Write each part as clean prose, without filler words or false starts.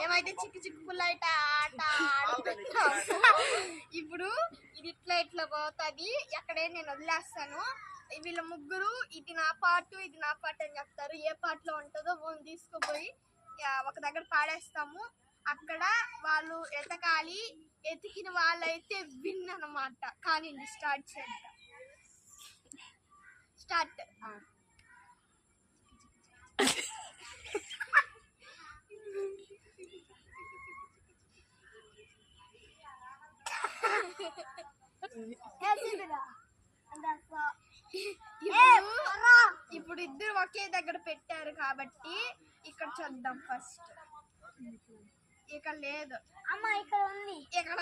ఏమైతే చిక్కు చిక్కు పుల్లైట ఆట ఆడుతున్నాము. ఇప్పుడు ఇది ఇట్లా పోతుంది. ఎక్కడే నేను వదిలేస్తాను. వీళ్ళ ముగ్గురు ఇది నా పార్ట్ అని చెప్తారు. ఏ పార్ట్ లో ఉంటుందో వాళ్ళని తీసుకుపోయి ఒక దగ్గర పాడేస్తాము. అక్కడ వాళ్ళు ఎతకాలి. ఎతికిన వాళ్ళైతే విన్ అన్నమాట. కానీ స్టార్ట్ చేద్దాం. స్టార్ట్. ఇప్పుడు ఇద్దరు ఒకే దగ్గర పెట్టారు కాబట్టి ఇక్కడ చూద్దాం. ఫస్ట్ ఇక్కడ లేదు. ఇక్కడ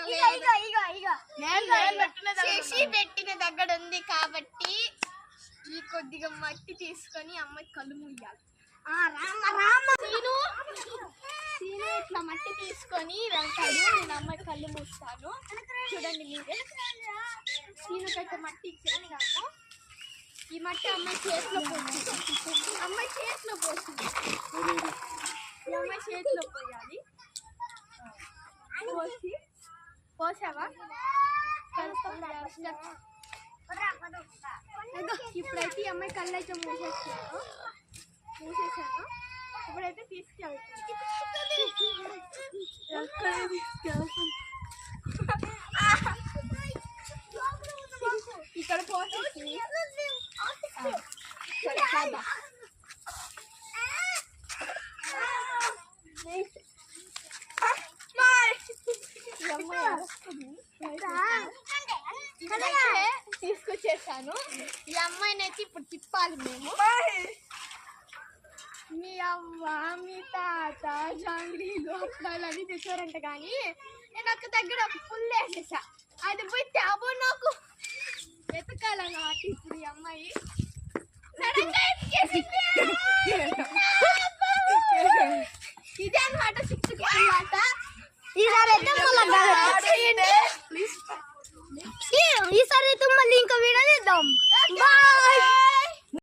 చేసి పెట్టిన దగ్గర ఉంది కాబట్టి ఈ కొద్దిగా మట్టి తీసుకొని అమ్మాయి కళ్ళు ముయ్యాలి. సీను ఇట్లా మట్టి తీసుకొని వెళ్తాడు. నేను అమ్మాయి కళ్ళు మూస్తాను. చూడండి మీరే. సీనుకైతే మట్టి ఇచ్చేసాను. ఈ మట్టి అమ్మాయి చేతిలో పోసింది. అమ్మాయి చేతిలో పోయాలి. పోసావా? ఇప్పుడైతే ఈ అమ్మాయి కళ్ళు అయితే మూసేసాను. ఇప్పుడైతే తీసుకెళ్తాను. ఇక్కడ పోసేసి తీసుకొచ్చేసాను. ఈ అమ్మాయిని అయితే ఇప్పుడు తిప్పాలి మేము. మీ అమ్మ మీ తాత జాంగ్రీలు అప్పాలు అన్నీ తెచ్చారంట. కానీ నేను ఒక దగ్గర ఒక పుల్ వేసేసా. అది పోయి ట్యాబో